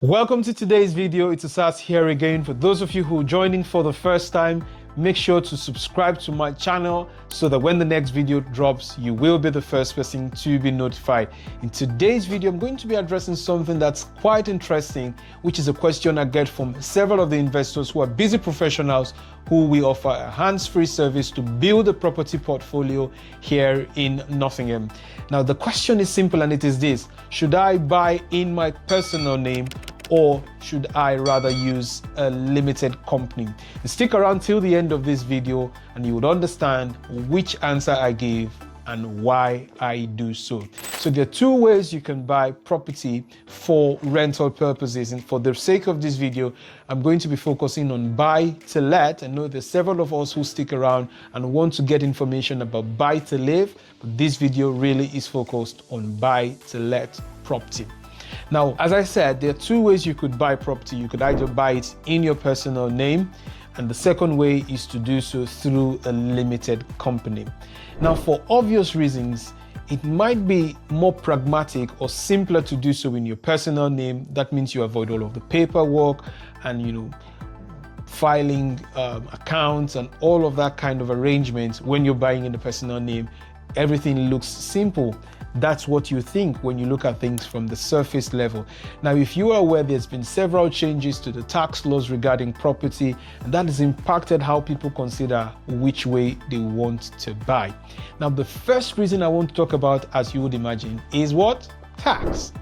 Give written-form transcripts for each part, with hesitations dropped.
Welcome to today's video. It's Asas here again. For those of you who are joining for the first time, make sure to subscribe to my channel so that when the next video drops, you will be the first person to be notified. In today's video, I'm going to be addressing something that's quite interesting, which is a question I get from several of the investors who are busy professionals who we offer a hands-free service to build a property portfolio here in Nottingham. Now, the question is simple, and it is this: should I buy in my personal name, or should I rather use a limited company? Stick around till the end of this video and you would understand which answer I gave and why I do so. So there are two ways you can buy property for rental purposes, and for the sake of this video, I'm going to be focusing on buy to let. I know there's several of us who stick around and want to get information about buy to live, but this video really is focused on buy to let property. Now, as I said, there are two ways you could buy property. You could either buy it in your personal name, and the second way is to do so through a limited company. Now, for obvious reasons, it might be more pragmatic or simpler to do so in your personal name. That means you avoid all of the paperwork and, filing accounts and all of that kind of arrangements. When you're buying in the personal name, everything looks simple. That's what you think when you look at things from the surface level. Now, if you are aware, there's been several changes to the tax laws regarding property, and that has impacted how people consider which way they want to buy. Now, the first reason I want to talk about, as you would imagine, is what? Tax.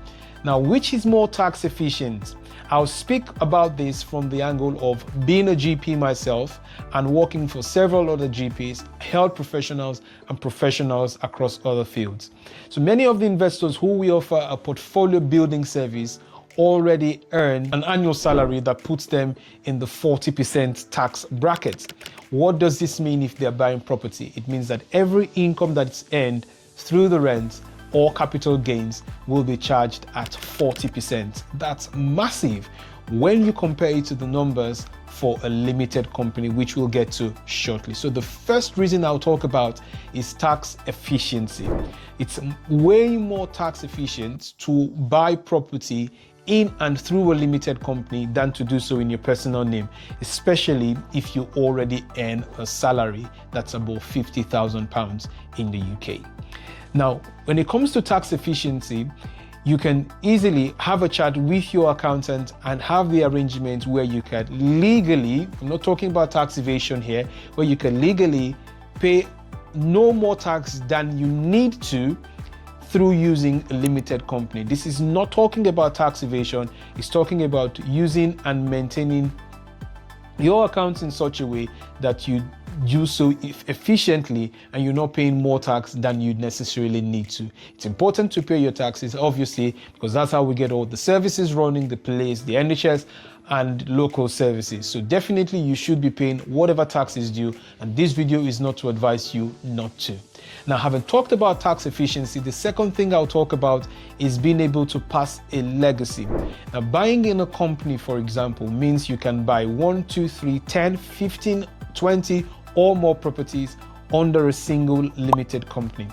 Now, which is more tax efficient? I'll speak about this from the angle of being a GP myself and working for several other GPs, health professionals, and professionals across other fields. So many of the investors who we offer a portfolio building service already earn an annual salary that puts them in the 40% tax bracket. What does this mean if they're buying property? It means that every income that's earned through the rent or capital gains will be charged at 40%. That's massive when you compare it to the numbers for a limited company, which we'll get to shortly. So the first reason I'll talk about is tax efficiency. It's way more tax efficient to buy property in and through a limited company than to do so in your personal name, especially if you already earn a salary that's above £50,000 in the UK. Now, when it comes to tax efficiency, you can easily have a chat with your accountant and have the arrangement where you can legally, I'm not talking about tax evasion here, where you can legally pay no more tax than you need to through using a limited company. This is not talking about tax evasion, it's talking about using and maintaining your accounts in such a way that you do so efficiently and you're not paying more tax than you necessarily need to. It's important to pay your taxes, obviously, because that's how we get all the services running, the police, the NHS, and local services. So definitely you should be paying whatever tax is due, and this video is not to advise you not to. Now, having talked about tax efficiency, the second thing I'll talk about is being able to pass a legacy. Now, buying in a company, for example, means you can buy 1, 2, 3, 10, 15, 20 or more properties under a single limited company.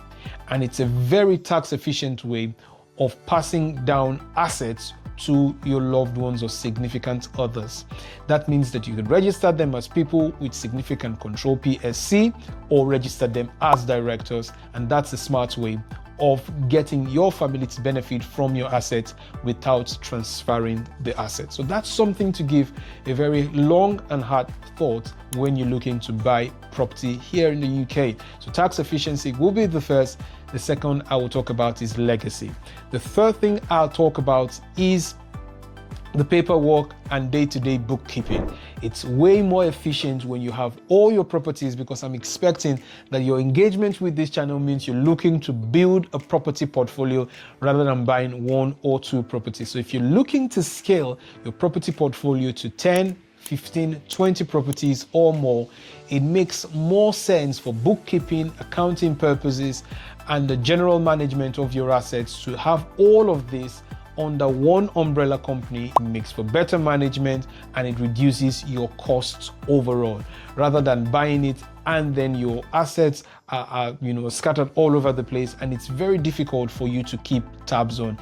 And it's a very tax efficient way of passing down assets to your loved ones or significant others. That means that you can register them as people with significant control, PSC, or register them as directors, and that's a smart way of getting your family to benefit from your assets without transferring the assets. So that's something to give a very long and hard thought when you're looking to buy property here in the UK. So tax efficiency will be the first. The second I will talk about is legacy. The third thing I'll talk about is the paperwork and day-to-day bookkeeping. It's way more efficient when you have all your properties, because I'm expecting that your engagement with this channel means you're looking to build a property portfolio rather than buying 1 or 2 properties. So if you're looking to scale your property portfolio to 10, 15, 20 properties or more, it makes more sense for bookkeeping, accounting purposes, and the general management of your assets to have all of this under one umbrella company, it makes for better management and it reduces your costs overall, rather than buying it and then your assets are scattered all over the place and it's very difficult for you to keep tabs on.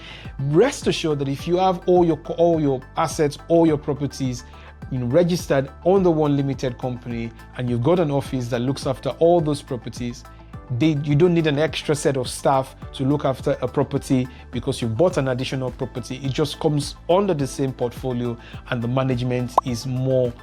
Rest assured that if you have all your assets, all your properties registered on the one limited company and you've got an office that looks after all those properties, you don't need an extra set of staff to look after a property because you bought an additional property. It just comes under the same portfolio and the management is more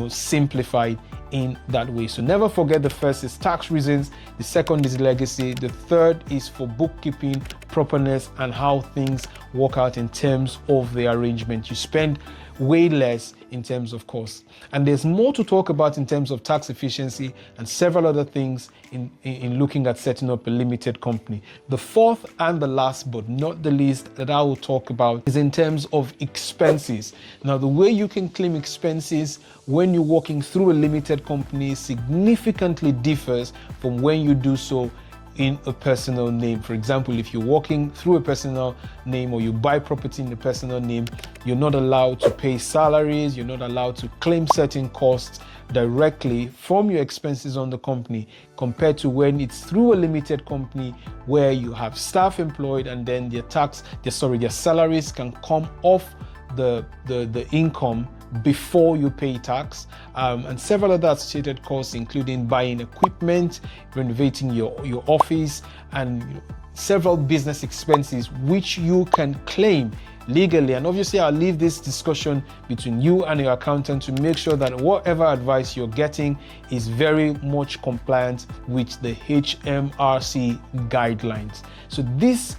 simplified in that way. So never forget, the first is tax reasons, the second is legacy, the third is for bookkeeping properness and how things work out in terms of the arrangement. You spend way less in terms of cost. And there's more to talk about in terms of tax efficiency and several other things in looking at setting up a limited company. The fourth and the last but not the least that I will talk about is in terms of expenses. Now, the way you can claim expenses when you're working through a limited company significantly differs from when you do so in a personal name. For example, if you're working through a personal name or you buy property in a personal name, you're not allowed to pay salaries, you're not allowed to claim certain costs directly from your expenses on the company, compared to when it's through a limited company where you have staff employed and then their salaries can come off the income before you pay tax, and several other associated costs, including buying equipment, renovating your office, and several business expenses which you can claim legally. And obviously I'll leave this discussion between you and your accountant to make sure that whatever advice you're getting is very much compliant with the HMRC guidelines. So these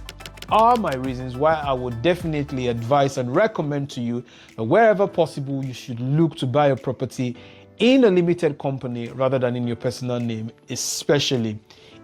are my reasons why I would definitely advise and recommend to you that wherever possible, you should look to buy a property in a limited company rather than in your personal name, especially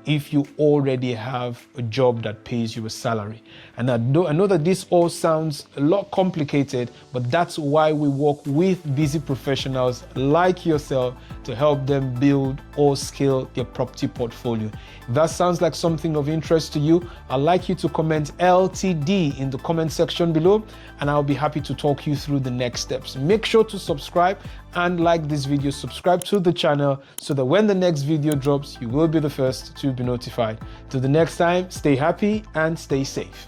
if you already have a job that pays you a salary. And I know that this all sounds a lot complicated, but that's why we work with busy professionals like yourself to help them build or scale their property portfolio. If that sounds like something of interest to you, I'd like you to comment LTD in the comment section below, and I'll be happy to talk you through the next steps. Make sure to subscribe and like this video, subscribe to the channel so that when the next video drops, you will be the first to be notified. Till the next time, stay happy and stay safe.